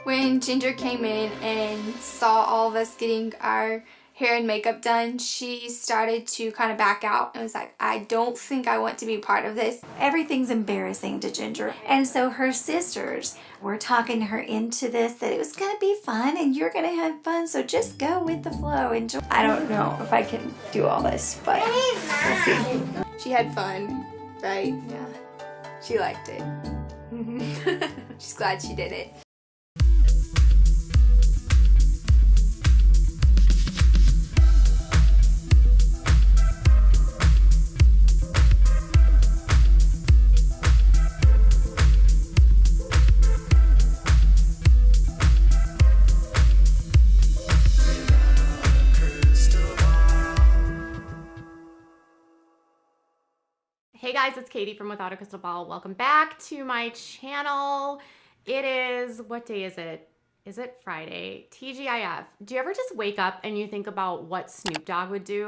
When Ginger came in and saw all of us getting our hair and makeup done, she started to kind of back out and was like, I don't think I want to be part of this. Everything's embarrassing to Ginger. And so her sisters were talking her into this, that it was going to be fun and you're going to have fun. So just go with the flow. Enjoy. I don't know if I can do all this, but we'll see. She had fun, right? Yeah. She liked it. She's glad she did it. Hey guys, it's Katie from Without a Crystal Ball. Welcome back to my channel. It is, what day is it? Is it Friday? TGIF. Do you ever just wake up and you think about what Snoop Dogg would do?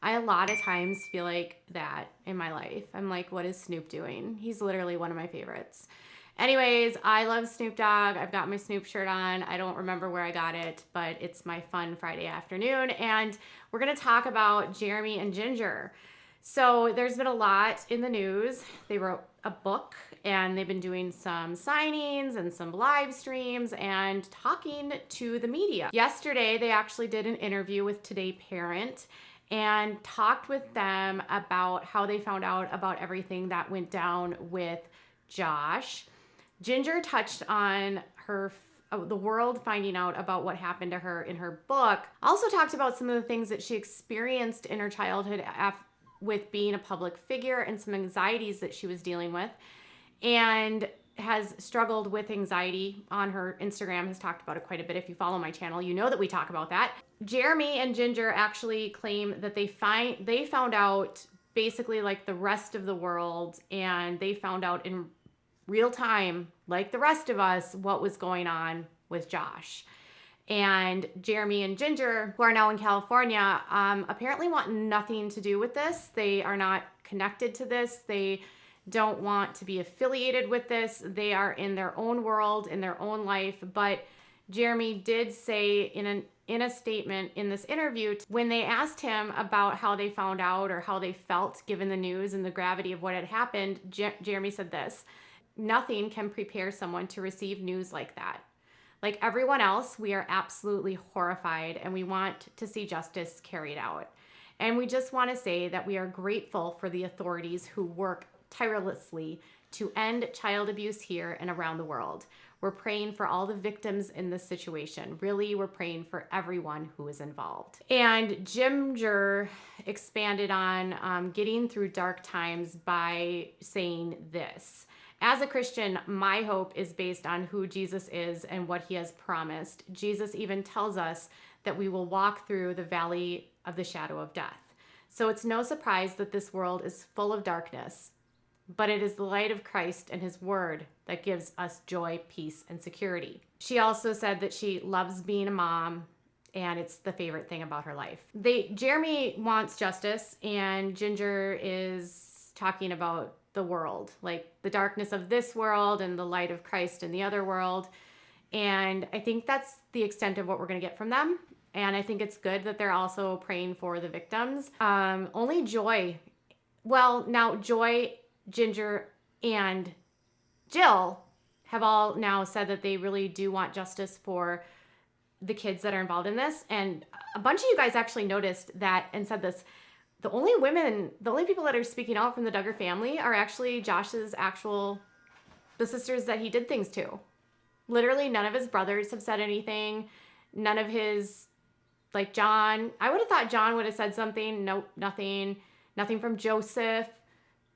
I a lot of times feel like that in my life. I'm like, what is Snoop doing? He's literally one of my favorites. Anyways, I love Snoop Dogg. I've got my Snoop shirt on. I don't remember where I got it, but it's my fun Friday afternoon. And we're gonna talk about Jeremy and Ginger. So there's been a lot in the news. They wrote a book and they've been doing some signings and some live streams and talking to the media. Yesterday, they actually did an interview with Today Parent and talked with them about how they found out about everything that went down with Josh. Ginger touched on the world finding out about what happened to her in her book. Also talked about some of the things that she experienced in her childhood with being a public figure and some anxieties that she was dealing with, and has struggled with anxiety on her Instagram, has talked about it quite a bit. If you follow my channel, you know that we talk about that. Jeremy and Ginger actually claim that they found out basically like the rest of the world, and they found out in real time, like the rest of us, what was going on with Josh. And Jeremy and Ginger, who are now in California, apparently want nothing to do with this. They are not connected to this. They don't want to be affiliated with this. They are in their own world, in their own life. But Jeremy did say in a statement in this interview, when they asked him about how they found out or how they felt given the news and the gravity of what had happened, Jeremy said this: nothing can prepare someone to receive news like that. Like everyone else, we are absolutely horrified and we want to see justice carried out. And we just want to say that we are grateful for the authorities who work tirelessly to end child abuse here and around the world. We're praying for all the victims in this situation. Really, we're praying for everyone who is involved. And Ginger expanded on getting through dark times by saying this: as a Christian, my hope is based on who Jesus is and what he has promised. Jesus even tells us that we will walk through the valley of the shadow of death. So it's no surprise that this world is full of darkness, but it is the light of Christ and his word that gives us joy, peace, and security. She also said that she loves being a mom, and it's the favorite thing about her life. Jeremy wants justice, and Ginger is talking about the world, like the darkness of this world and the light of Christ in the other world. And I think that's the extent of what we're going to get from them. And I think it's good that they're also praying for the victims. Only Joy, Joy, Ginger, and Jill have all now said that they really do want justice for the kids that are involved in this. And a bunch of you guys actually noticed that and said this: the only people that are speaking out from the Duggar family are actually Josh's the sisters that he did things to. Literally none of his brothers have said anything. None of his, like John, I would have thought John would have said something. Nope, nothing. Nothing from Joseph,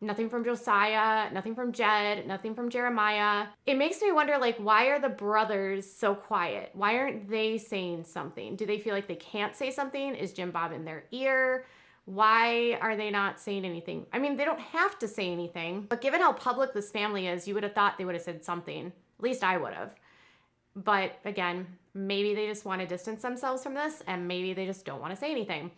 nothing from Josiah, nothing from Jed, nothing from Jeremiah. It makes me wonder, like, why are the brothers so quiet? Why aren't they saying something? Do they feel like they can't say something? Is Jim Bob in their ear? Why are they not saying anything? I mean, they don't have to say anything, but given how public this family is, you would have thought they would have said something. At least I would have. But again, maybe they just want to distance themselves from this, and maybe they just don't want to say anything.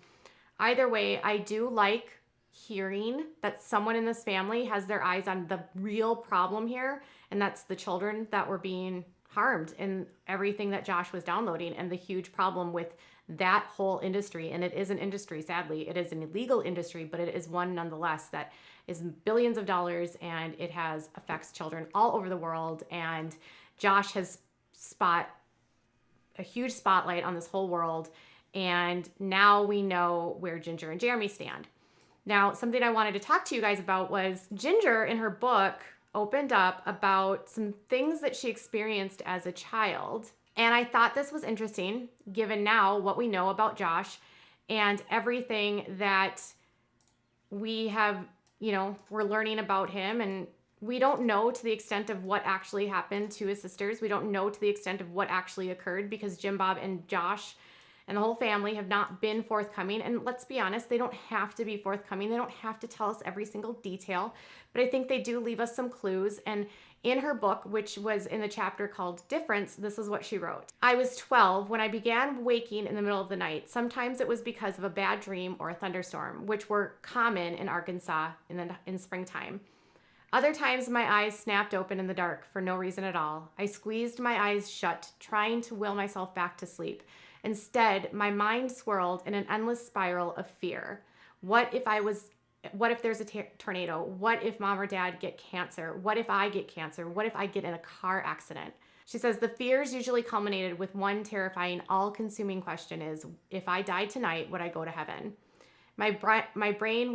Either way, I do like hearing that someone in this family has their eyes on the real problem here, and that's the children that were being harmed in everything that Josh was downloading, and the huge problem with that whole industry. And it is an industry, sadly. It is an illegal industry, but it is one nonetheless that is billions of dollars, and it has affects children all over the world. And Josh has a huge spotlight on this whole world. And now we know where Jinger and Jeremy stand. Now, something I wanted to talk to you guys about was Jinger in her book opened up about some things that she experienced as a child. And I thought this was interesting, given now what we know about Josh and everything that we have, we're learning about him. And we don't know to the extent of what actually happened to his sisters. We don't know to the extent of what actually occurred, because Jim Bob and Josh and the whole family have not been forthcoming. And let's be honest, they don't have to be forthcoming. They don't have to tell us every single detail, but I think they do leave us some clues. And in her book, which was in the chapter called Difference, this is what she wrote. I was 12 when I began waking in the middle of the night. Sometimes it was because of a bad dream or a thunderstorm, which were common in Arkansas in springtime. Other times my eyes snapped open in the dark for no reason at all. I squeezed my eyes shut, trying to will myself back to sleep. Instead, my mind swirled in an endless spiral of fear. What if there's a tornado? What if mom or dad get cancer? What if I get cancer? What if I get in a car accident? She says the fears usually culminated with one terrifying, all-consuming question is, if I died tonight, would I go to heaven? My brain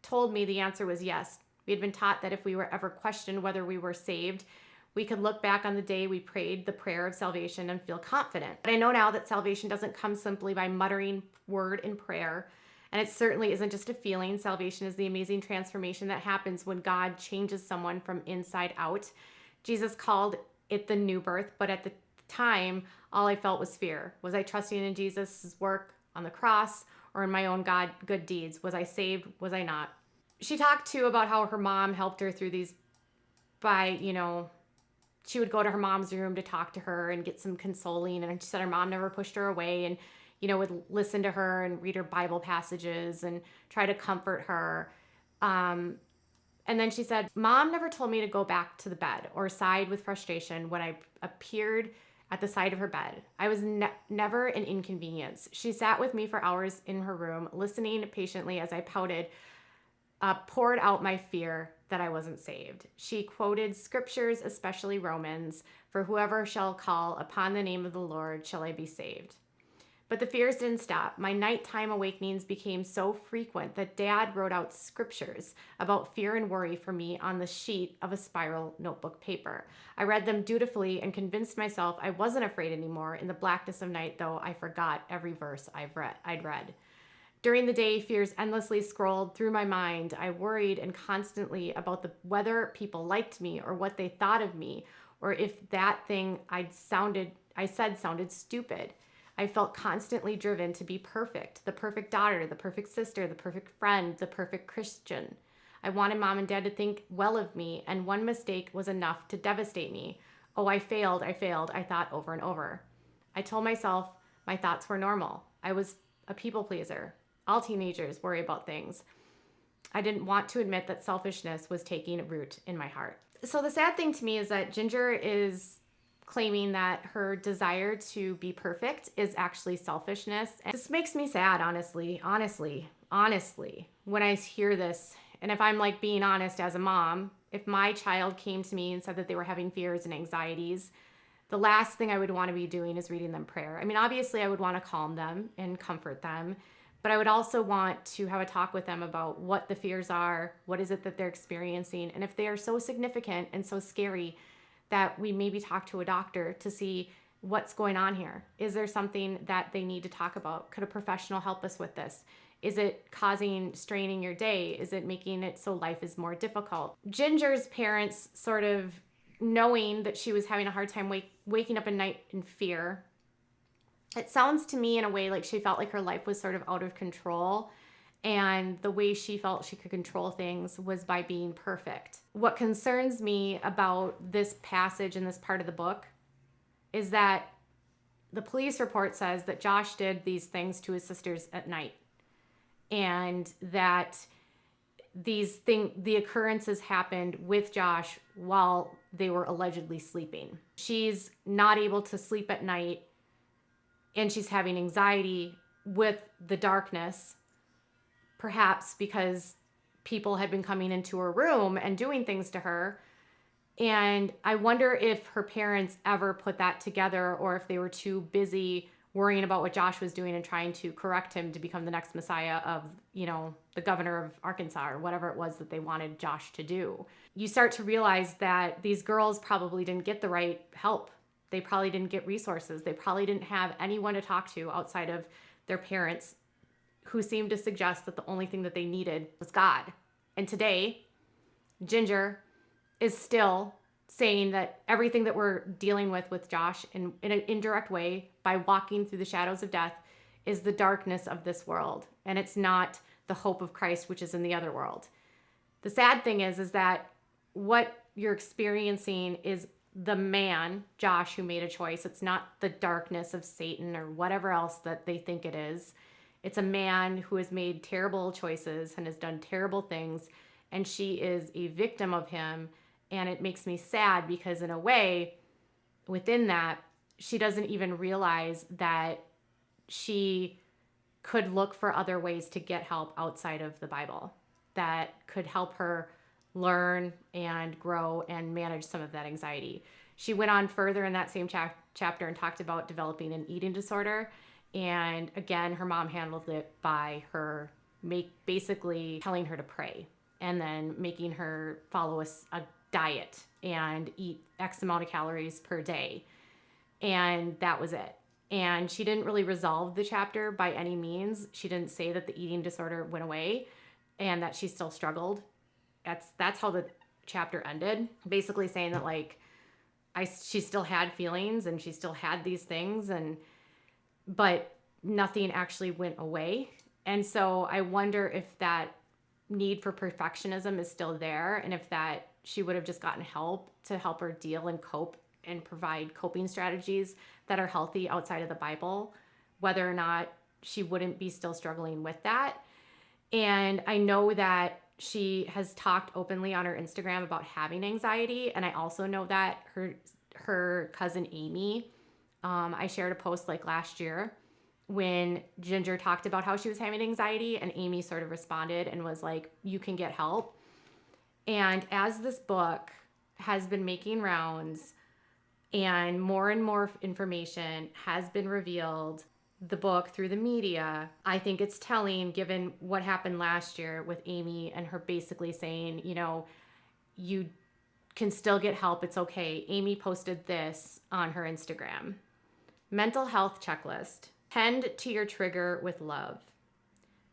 told me the answer was yes. We had been taught that if we were ever questioned whether we were saved, we could look back on the day we prayed the prayer of salvation and feel confident. But I know now that salvation doesn't come simply by muttering word in prayer, and it certainly isn't just a feeling. Salvation is the amazing transformation that happens when God changes someone from inside out. Jesus called it the new birth, but at the time, all I felt was fear. Was I trusting in Jesus' work on the cross or in my own good deeds? Was I saved? Was I not? She talked too about how her mom helped her through these by, she would go to her mom's room to talk to her and get some consoling. And she said her mom never pushed her away and, would listen to her and read her Bible passages and try to comfort her. And then she said, Mom never told me to go back to the bed or sighed with frustration when I appeared at the side of her bed. I was never an inconvenience. She sat with me for hours in her room, listening patiently as I pouted, poured out my fear that I wasn't saved. She quoted scriptures, especially Romans, for whoever shall call upon the name of the Lord shall I be saved. But the fears didn't stop. My nighttime awakenings became so frequent that Dad wrote out scriptures about fear and worry for me on the sheet of a spiral notebook paper. I read them dutifully and convinced myself I wasn't afraid anymore. In the blackness of night, though, I forgot every verse I'd read. During the day, fears endlessly scrolled through my mind. I worried and constantly about whether people liked me or what they thought of me, or if that thing I said sounded stupid. I felt constantly driven to be perfect, the perfect daughter, the perfect sister, the perfect friend, the perfect Christian. I wanted Mom and Dad to think well of me, and one mistake was enough to devastate me. Oh, I failed, I thought over and over. I told myself my thoughts were normal. I was a people pleaser. All teenagers worry about things. I didn't want to admit that selfishness was taking root in my heart. So the sad thing to me is that Jinger is claiming that her desire to be perfect is actually selfishness. And this makes me sad, honestly, when I hear this. And if I'm being honest as a mom, if my child came to me and said that they were having fears and anxieties, the last thing I would want to be doing is reading them prayer. I mean, obviously I would want to calm them and comfort them, but I would also want to have a talk with them about what the fears are, what is it that they're experiencing, and if they are so significant and so scary that we maybe talk to a doctor to see what's going on here. Is there something that they need to talk about? Could a professional help us with this? Is it causing strain in your day? Is it making it so life is more difficult? Ginger's parents, sort of knowing that she was having a hard time waking up at night in fear, it sounds to me in a way like she felt like her life was sort of out of control, and the way she felt she could control things was by being perfect. What concerns me about this passage in this part of the book is that the police report says that Josh did these things to his sisters at night, and that the occurrences happened with Josh while they were allegedly sleeping. She's not able to sleep at night, and she's having anxiety with the darkness, perhaps because people had been coming into her room and doing things to her. And I wonder if her parents ever put that together, or if they were too busy worrying about what Josh was doing and trying to correct him to become the next Messiah of, the governor of Arkansas, or whatever it was that they wanted Josh to do. You start to realize that these girls probably didn't get the right help. They probably didn't get resources. They probably didn't have anyone to talk to outside of their parents, who seemed to suggest that the only thing that they needed was God. And today, Jinger is still saying that everything that we're dealing with Josh in an indirect way by walking through the shadows of death is the darkness of this world. And it's not the hope of Christ, which is in the other world. The sad thing is that what you're experiencing is the man, Josh, who made a choice. It's not the darkness of Satan or whatever else that they think it is. It's a man who has made terrible choices and has done terrible things, and she is a victim of him. And it makes me sad because, in a way, within that, she doesn't even realize that she could look for other ways to get help outside of the Bible that could help her learn and grow and manage some of that anxiety. She went on further in that same chapter and talked about developing an eating disorder. And again, her mom handled it by her basically telling her to pray, and then making her follow a diet and eat X amount of calories per day. And that was it. And she didn't really resolve the chapter by any means. She didn't say that the eating disorder went away and that she still struggled. That's how the chapter ended, basically saying that she still had feelings and she still had these things, but nothing actually went away. And so I wonder if that need for perfectionism is still there, and if that she would have just gotten help to help her deal and cope and provide coping strategies that are healthy outside of the Bible, whether or not she wouldn't be still struggling with that. And I know that she has talked openly on her Instagram about having anxiety. And I also know that her cousin Amy, I shared a post last year when Jinger talked about how she was having anxiety, and Amy sort of responded and was like, you can get help. And as this book has been making rounds and more information has been revealed, the book through the media, I think it's telling, given what happened last year with Amy and her basically saying, you can still get help. It's okay. Amy posted this on her Instagram. Mental health checklist. Tend to your trigger with love.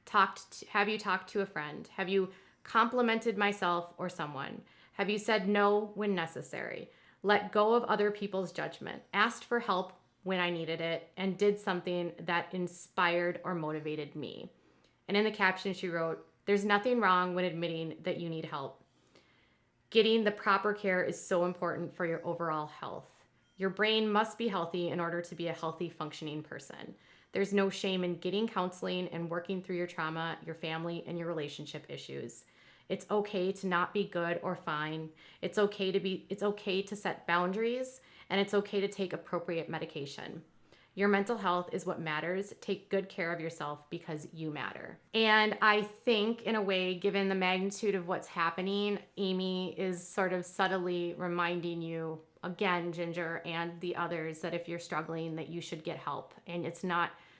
Have you talked to a friend? Have you complimented myself or someone? Have you said no when necessary? Let go of other people's judgment. Asked for help when I needed it, and did something that inspired or motivated me. And in the caption she wrote, there's nothing wrong when admitting that you need help. Getting the proper care is so important for your overall health. Your brain must be healthy in order to be a healthy, functioning person. There's no shame in getting counseling and working through your trauma, your family, and your relationship issues. It's okay to not be good or fine. It's okay to set boundaries, and it's okay to take appropriate medication. Your mental health is what matters. Take good care of yourself because you matter. And I think, in a way, given the magnitude of what's happening, Amy is sort of subtly reminding you, again, Jinger and the others, that if you're struggling, that you should get help. And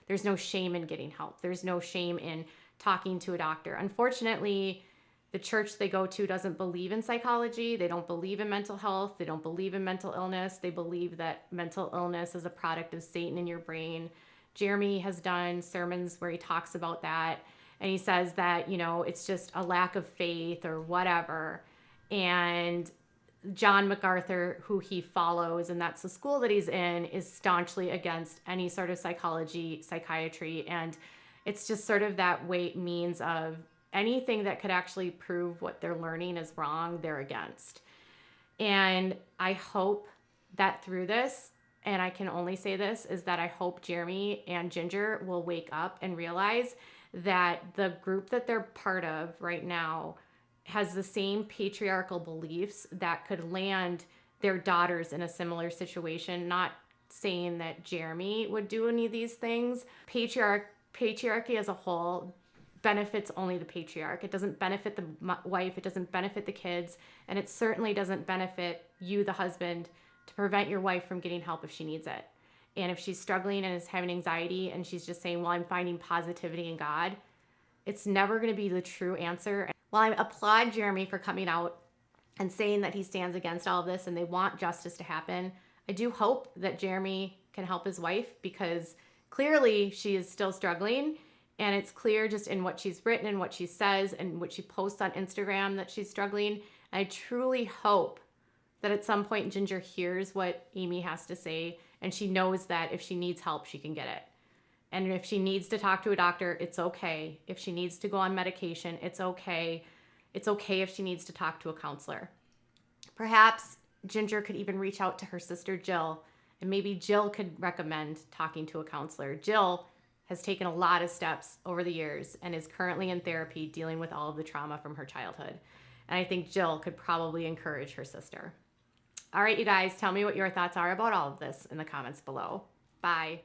there's no shame in getting help. There's no shame in talking to a doctor. Unfortunately, the church they go to doesn't believe in psychology. They don't believe in mental health. They don't believe in mental illness. They believe that mental illness is a product of Satan in your brain. Jeremy has done sermons where he talks about that. And he says that, it's just a lack of faith or whatever. And John MacArthur, who he follows, and that's the school that he's in, is staunchly against any sort of psychiatry. And it's just sort of that means of anything that could actually prove what they're learning is wrong, they're against. And I hope that through this, and I can only say this, is that I hope Jeremy and Jinger will wake up and realize that the group that they're part of right now has the same patriarchal beliefs that could land their daughters in a similar situation. Not saying that Jeremy would do any of these things. Patriarchy as a whole benefits only the patriarch. It doesn't benefit the wife, it doesn't benefit the kids, and it certainly doesn't benefit you, the husband, to prevent your wife from getting help if she needs it. And if she's struggling and is having anxiety and she's just saying, well, I'm finding positivity in God, it's never going to be the true answer. While I applaud Jeremy for coming out and saying that he stands against all of this and they want justice to happen, I do hope that Jeremy can help his wife, because clearly she is still struggling. And it's clear just in what she's written and what she says and what she posts on Instagram that she's struggling. I truly hope that at some point Jinger hears what Amy has to say and she knows that if she needs help, she can get it. And if she needs to talk to a doctor, it's okay. If she needs to go on medication, it's okay. It's okay if she needs to talk to a counselor. Perhaps Jinger could even reach out to her sister Jill, and maybe Jill could recommend talking to a counselor. Jill has taken a lot of steps over the years and is currently in therapy dealing with all of the trauma from her childhood. And I think Jill could probably encourage her sister. All right, you guys, tell me what your thoughts are about all of this in the comments below. Bye.